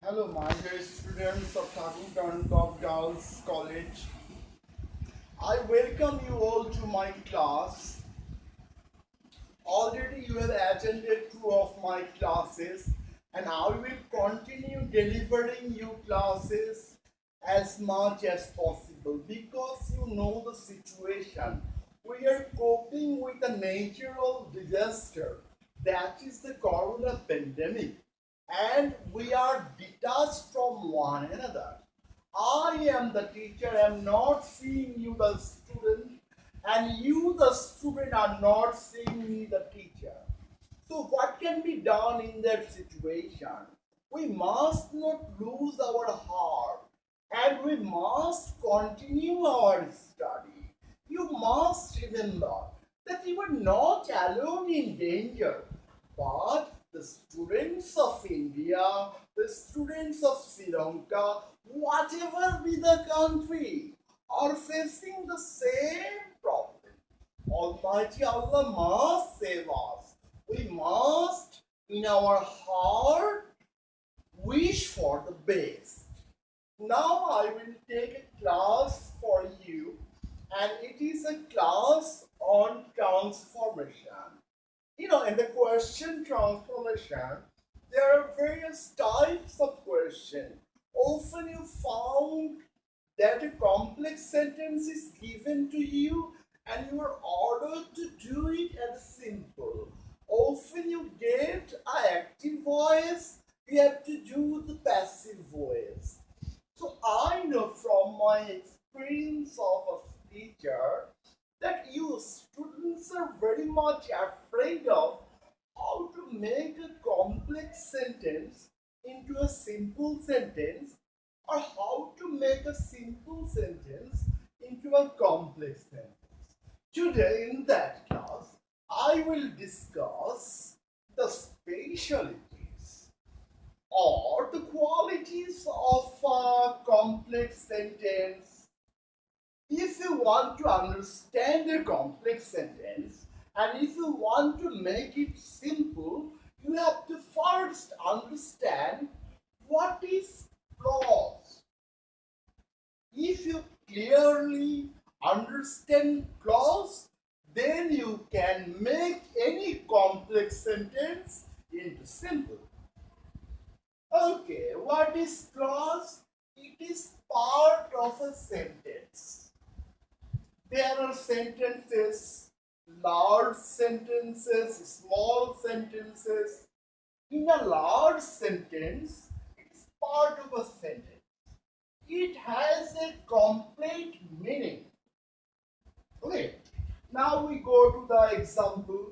Hello, my dear students of Thakur Turnkop Girls College. I welcome you all to my class. Already you have attended two of my classes, and I will continue delivering you classes as much as possible because you know the situation. We are coping with a natural disaster, that is the corona pandemic, and we are detached from one another. I am the teacher, I am not seeing you, the student, and you, the student, are not seeing me, the teacher. So, what can be done in that situation? We must not lose our heart and we must continue our study. You must remember that you are not alone in danger, but the students of India, the students of Sri Lanka, whatever be the country, are facing the same problem. Almighty Allah must save us. We must, in our heart, wish for the best. Now I will take a class for you, and it is a class on transformation. In the question transformation, there are various types of question. Often you found that a complex sentence is given to you and you are ordered to do it as simple. Often you get an active voice, you have to do the passive voice. So I know from my experience of a teacher that you students are very much afraid of how to make a complex sentence into a simple sentence or how to make a simple sentence into a complex sentence. Today in that class, I will discuss the specialties or the qualities of a complex sentence. If you want to understand a complex sentence and if you want to make it simple, you have to first understand what is clause. If you clearly understand clause, then you can make any complex sentence into simple. Okay, what is clause? It is part of a sentence. There are sentences, large sentences, small sentences. In a large sentence, it is part of a sentence. It has a complete meaning. Okay. Now we go to the example.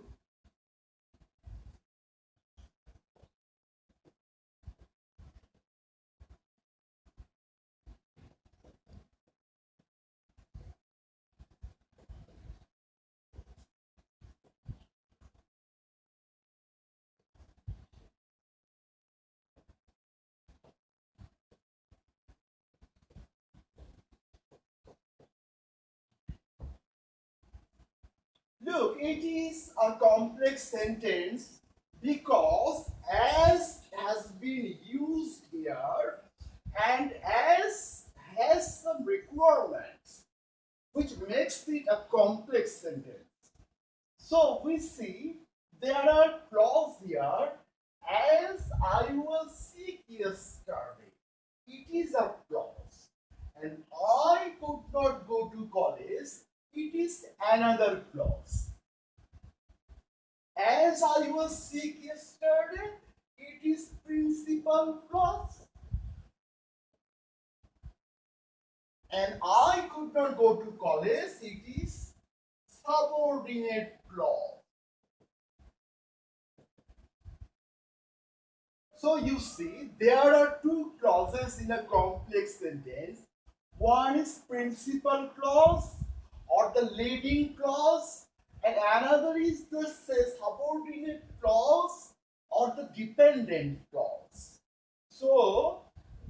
Look, it is a complex sentence because as has been used here and as has some requirements which makes it a complex sentence. So we see there are clause here as I was sick yesterday. It is a clause. And I could not go to college. It is another clause. As I was sick yesterday, it is principal clause. And I could not go to college, it is subordinate clause. So you see, there are two clauses in a complex sentence. One is principal clause or the leading clause, and another is the subordinate clause or the dependent clause. So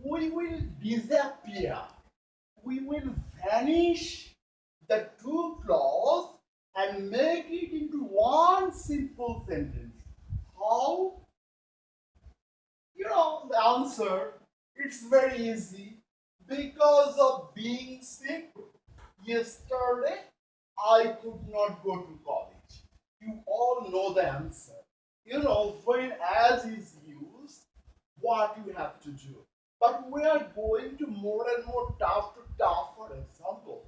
we will disappear, we will vanish the two clause and make it into one simple sentence. How? The answer It's very easy. Because of being sick yesterday, I could not go to college. You all know the answer. You know, when as is used, what you have to do. But we are going to more and more tougher examples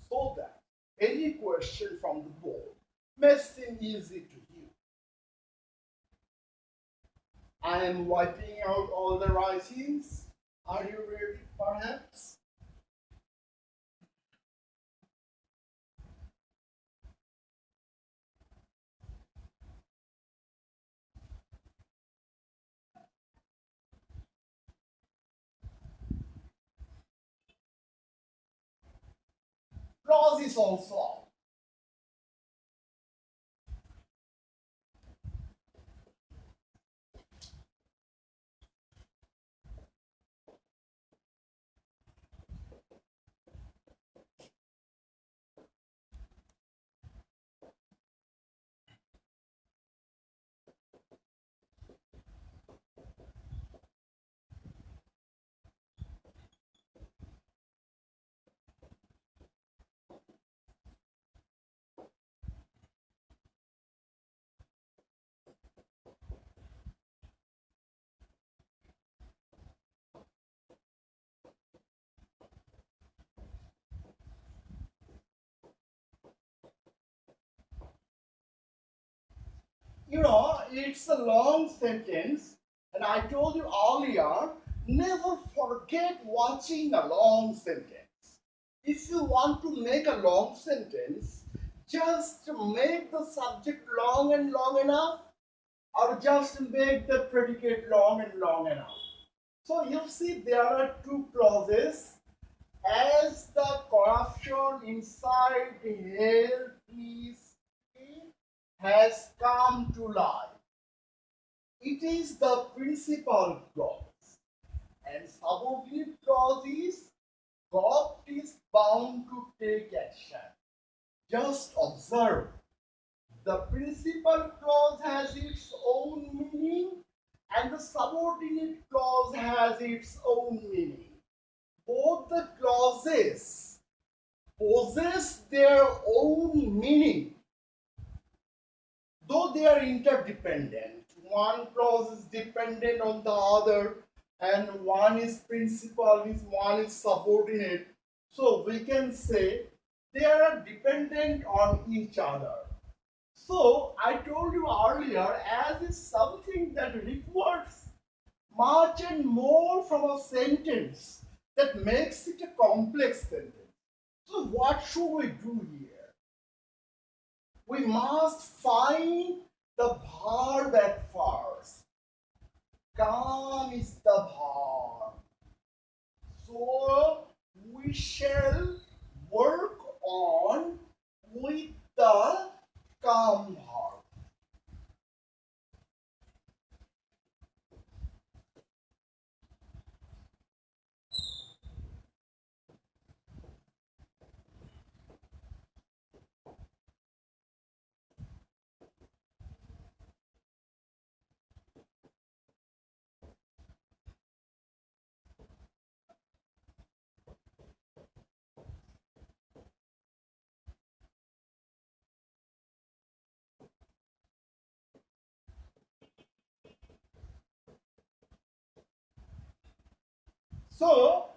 so that any question from the board may seem easy to you. I am wiping out all the writings. Are you ready, perhaps? Clause is also out. You know, it's a long sentence, and I told you earlier, never forget watching a long sentence. If you want to make a long sentence, just make the subject long and long enough, or just make the predicate long and long enough. So you see, there are two clauses. As the corruption inside hell is has come to light. It is the principal clause, and subordinate clause is God is bound to take action. Just observe, the principal clause has its own meaning, and the subordinate clause has its own meaning. Both the clauses possess their own meaning, though they are interdependent. One clause is dependent on the other, and one is principal, one is subordinate. So we can say they are dependent on each other. So I told you earlier, as is something that requires much and more from a sentence that makes it a complex sentence. So what should we do here? We must find the verb at first. Come is the verb. So we shall work on with the come verb. So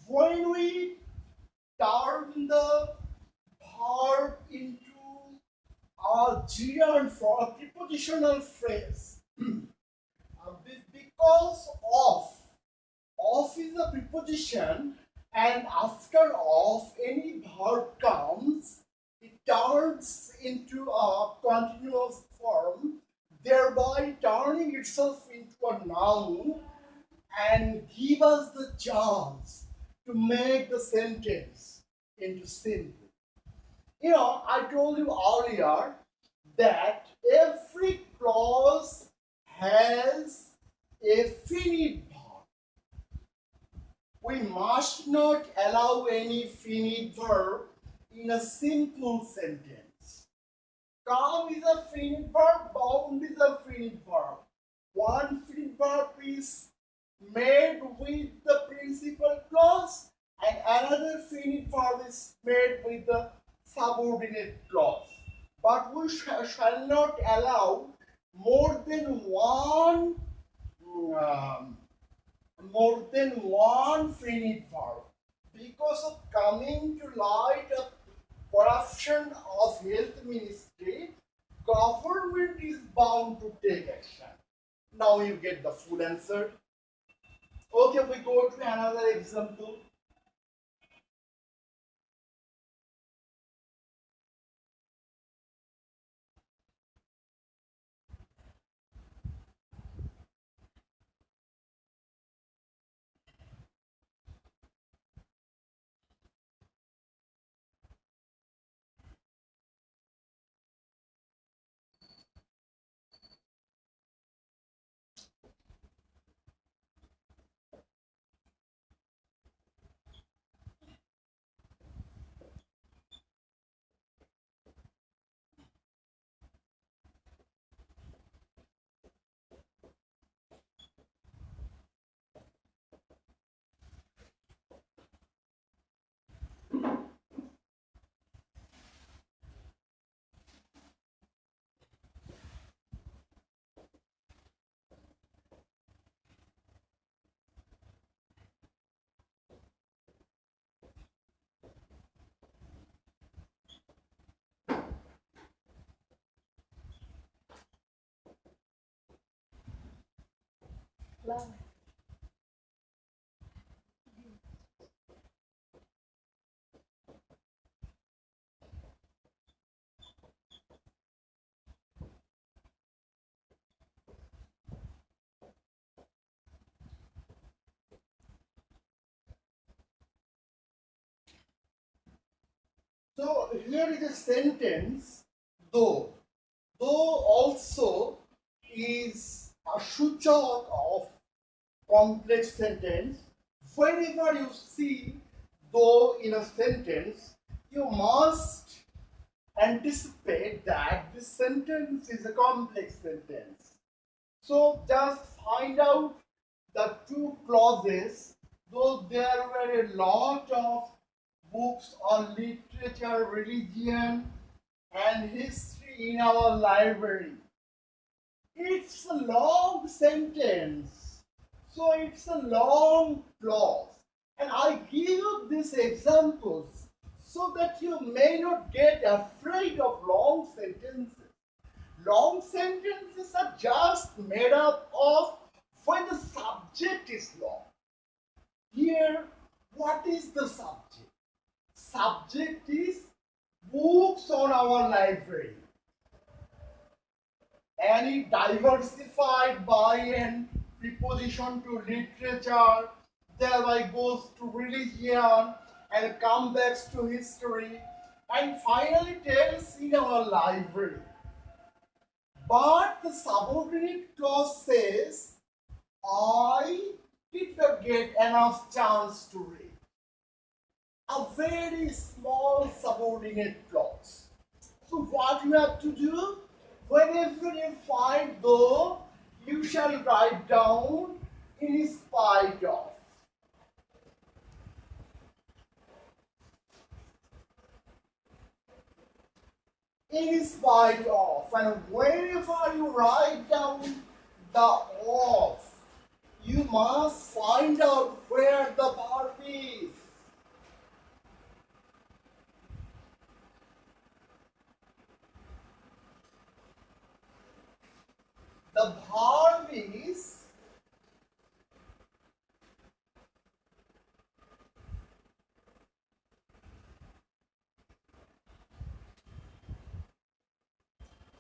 when we turn the verb into a gerund for a prepositional phrase, because of is a preposition, and after of any verb comes, it turns into a continuous form, thereby turning itself into a noun and give us the chance to make the sentence into simple. You know, I told you earlier that every clause has a finite verb. We must not allow any finite verb in a simple sentence. Come is a finite verb, bound is a finite verb. One finite verb is made with the principal clause and another finite verb is made with the subordinate clause. But we shall not allow more than one um, finite verb because of coming to light of corruption of health ministry. Government is bound to take action. Now you get the full answer. Okay, we go to another example. So here is a sentence, though. Though also is a suchok of complex sentence. Whenever you see though in a sentence, you must anticipate that this sentence is a complex sentence. So just find out the two clauses, though there were a lot of books on literature, religion, and history in our library. It's a long sentence, so it's a long clause. And I give you these examples so that you may not get afraid of long sentences. Long sentences are just made up of when the subject is long. Here, what is the subject? Subject is books on our library. And it diversified by an preposition to literature, thereby goes to religion and comes back to history and finally tells in our library. But the subordinate clause says, I did not get enough chance to read. A very small subordinate clause. So what you have to do? Whenever you find though, you shall write down in spite of. In spite of, and whenever you write down the of, you must find out where the verb is. The verb is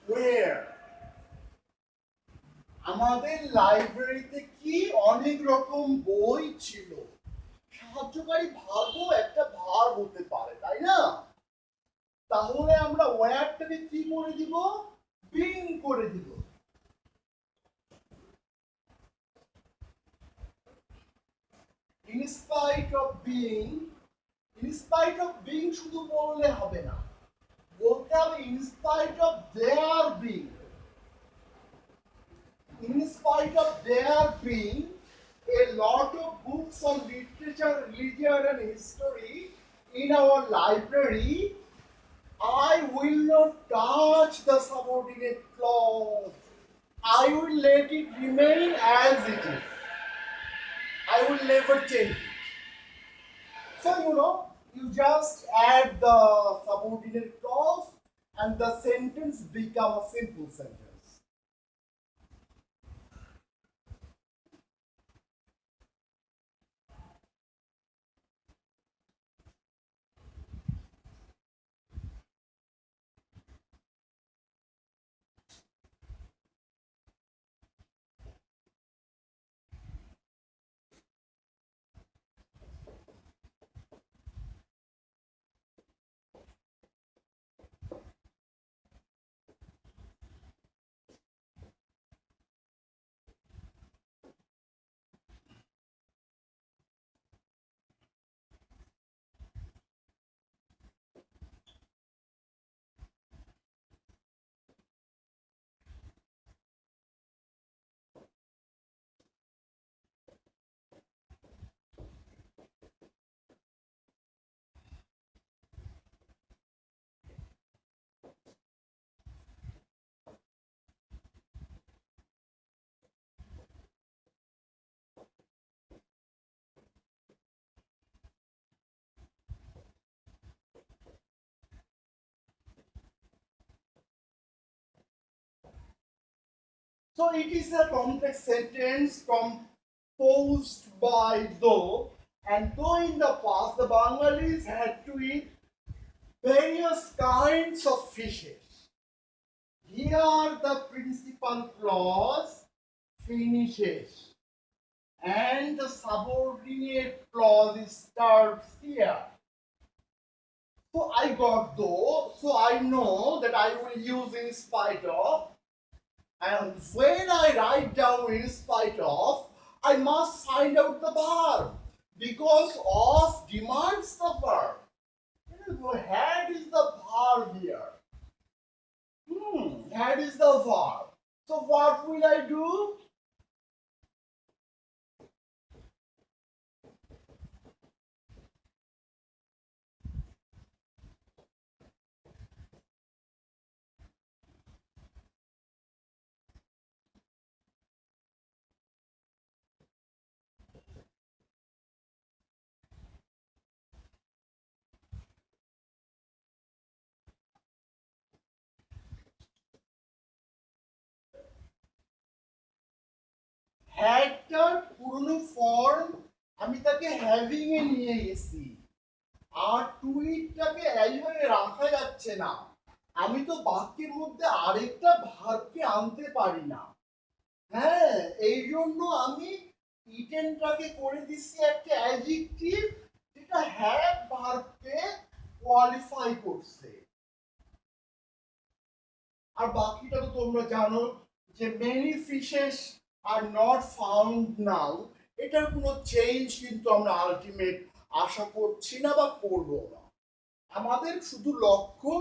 where? আমাদের লাইব্রেরিতে কি অনেক রকম বই ছিল। সাহায্যকারী ভার্বও একটা verb হতে পারে, তাই না? তাহলে আমরা ওয়্যারটাকে কি করে দিব? বিং করে দিব। In spite of being শুধু বললে হবে না, বলতে হবে in spite of their being. In spite of their being, a lot of books on literature, religion, and history in our library, I will not touch the subordinate clause. I will let it remain as it is. I will never change it. So, you just add the subordinate clause and the sentence become a simple sentence. So it is a complex sentence composed by though, and though in the past the Bengalis had to eat various kinds of fishes. Here the principal clause finishes and the subordinate clause starts here. So I got though, so I know that I will use in spite of, and when I write down in spite of, I must find out the verb because of demands the verb. Had is the verb here. Had is the verb. So what will I do? হ্যাডটার পুরনো form আমি তাকে having a নিয়ে গেছি, আর two ইটটাকে এইভাবে রাখা যাচ্ছে না। আমি তো বাক্যের মধ্যে আরেকটা ভার্বকে আনতে পারি না। হ্যাঁ, এই জন্য আমি ইটেনটাকে করে দিচ্ছি একটা অ্যাডজেক্টিভ যেটা হ্যাভ ভার্বকে কোয়ালিফাই করছে। আর বাকিটা তো তোমরা জানো যে many fishes are not found now, এটার কোনো চেঞ্জ কিন্তু আমরা আলটিমেট আশা করছি না বা করবো না। আমাদের শুধু লক্ষ্য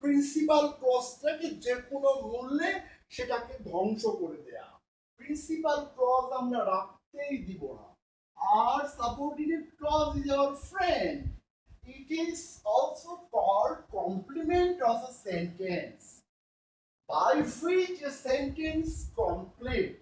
প্রিন্সিপাল ক্লজটাকে যে কোনো মূল্যে সেটাকে ধ্বংস করে দেয়া। প্রিন্সিপাল ক্লজ আমরা রাখতেই দিব না। আর subordinate clause is our friend. It is also called complement of a sentence, by which a sentence complete.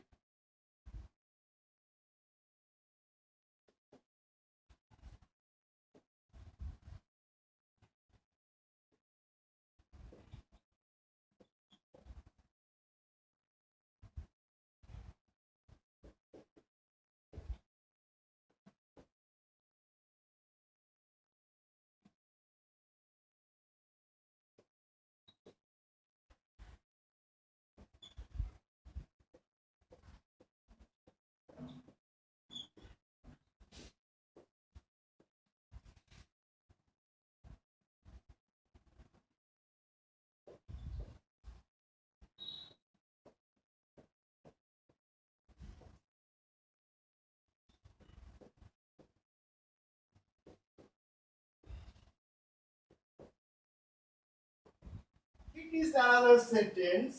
It is another sentence.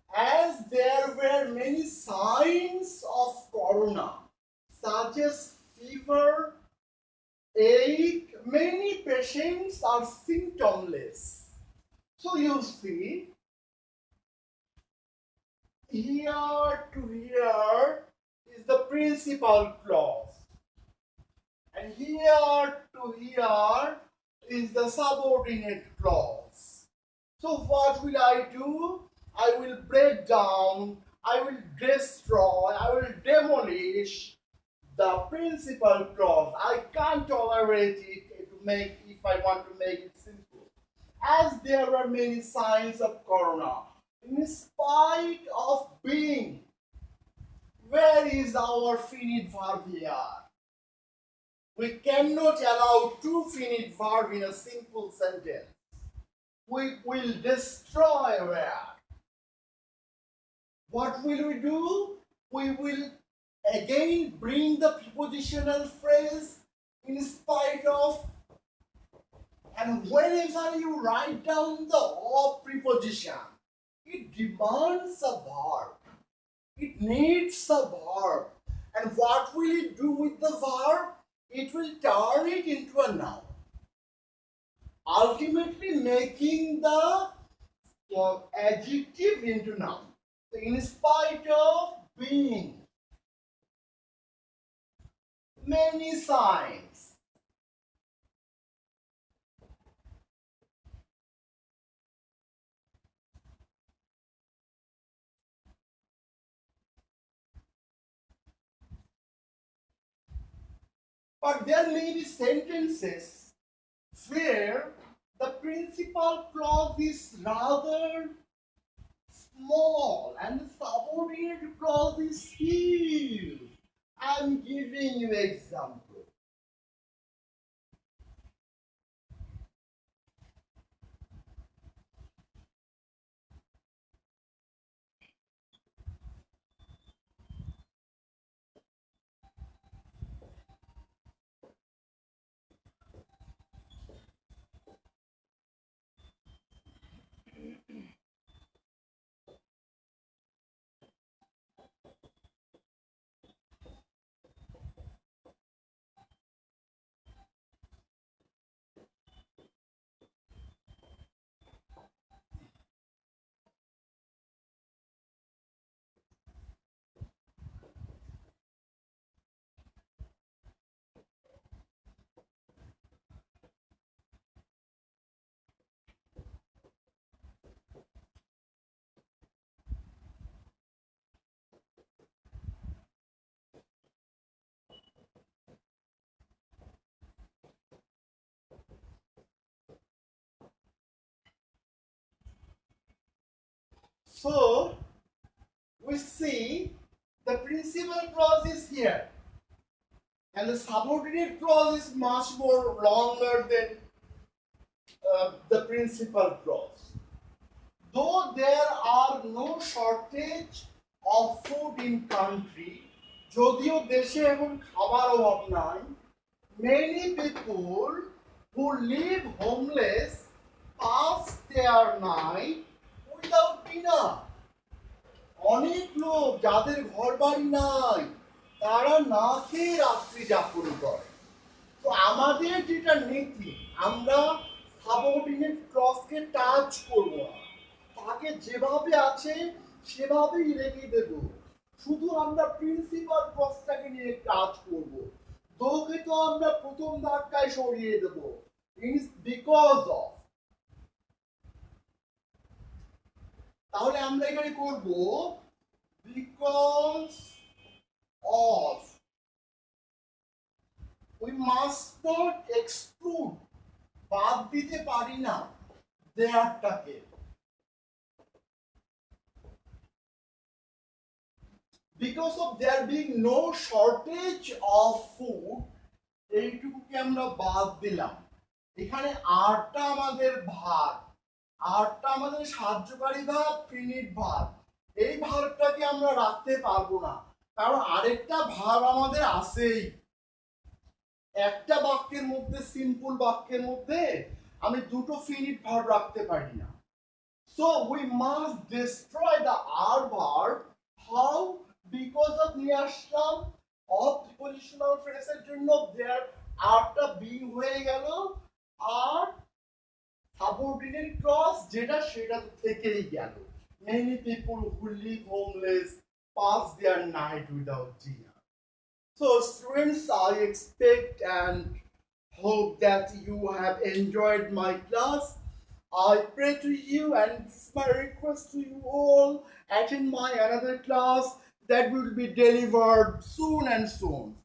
As there were many signs of corona, such as fever, ache. Many patients are symptomless. So you see, here to here is the principal clause, and here to here is the subordinate clause. So what will I do? I will break down, I will destroy, I will demolish the principal clause. I can't tolerate it to make, if I want to make it simple. As there were many signs of corona, in spite of being, where is our finite verb here? We cannot allow two finite verbs in a simple sentence. We will destroy where? What will we do? We will again bring the prepositional phrase in spite of, and whenever you write down the of preposition, it demands a verb. It needs a verb. And what will it do with the verb? It will turn it into a noun, ultimately making the adjective into noun. So in spite of being, many signs. But there may be sentences where the principal clause is rather small and the subordinate clause is huge. I am giving you example. So we see the principal clause is here, and the subordinate clause is much more longer than the principal clause. Though there are no shortage of food in country, যদিও দেশে এখন খাবার অভাব নাই, many people who live homeless pass their night without dinner. অনেক লোক যাদের ঘর বাড়ি নাই তারা না খেয়ে রাত্রি যাপন করে। তো আমাদের যেটা নীতি, আমরা সাবঅর্ডিনেট ক্লজকে টাচ করব না, তাকে যেভাবে আছে সেভাবেই রেখে দেব, শুধু আমরা প্রিন্সিপাল ক্লজটাকে নিয়ে কাজ করব। দোকে তো আমরা প্রথম ধাক্কায় সরিয়ে দেব, বিকজ অফ। তাহলে আমরা এখানে করব because of. we must not exclude, বাদ দিতে পারি না দেয়ারটাকে। because of there being no shortage of food, এইটুকুকে আমরা বাদ দিলাম। এখানে আরটা আমাদের ভাগ, আরটা আমাদের সাহায্যকারী ভাব, ফিনিট ভাব। এই ভাবটাকে আমরা রাখতে পারবো না, কারণ আরেকটা ভাব আমাদের আছেই। একটা বাক্যের মধ্যে, সিম্পল বাক্যের মধ্যে আমি দুটো ফিনিট ভার্ব রাখতে পারি না। So we must destroy the আর ভার্ব। হাউ? বিকজ অফ নিয়ে আসলাম, অফ প্রিপোজিশনাল ফ্রেজের জন্য দেয়ার আরটা বিং হয়ে গেল আর সাবঅর্ডিনেট ক্লজ যেটা সেটা তো থেকেই গেল many people who live homeless pass their night without dinner. So students, I expect and hope that you have enjoyed my class. I pray to you and it's my request to you all attend my another class that will be delivered soon and soon.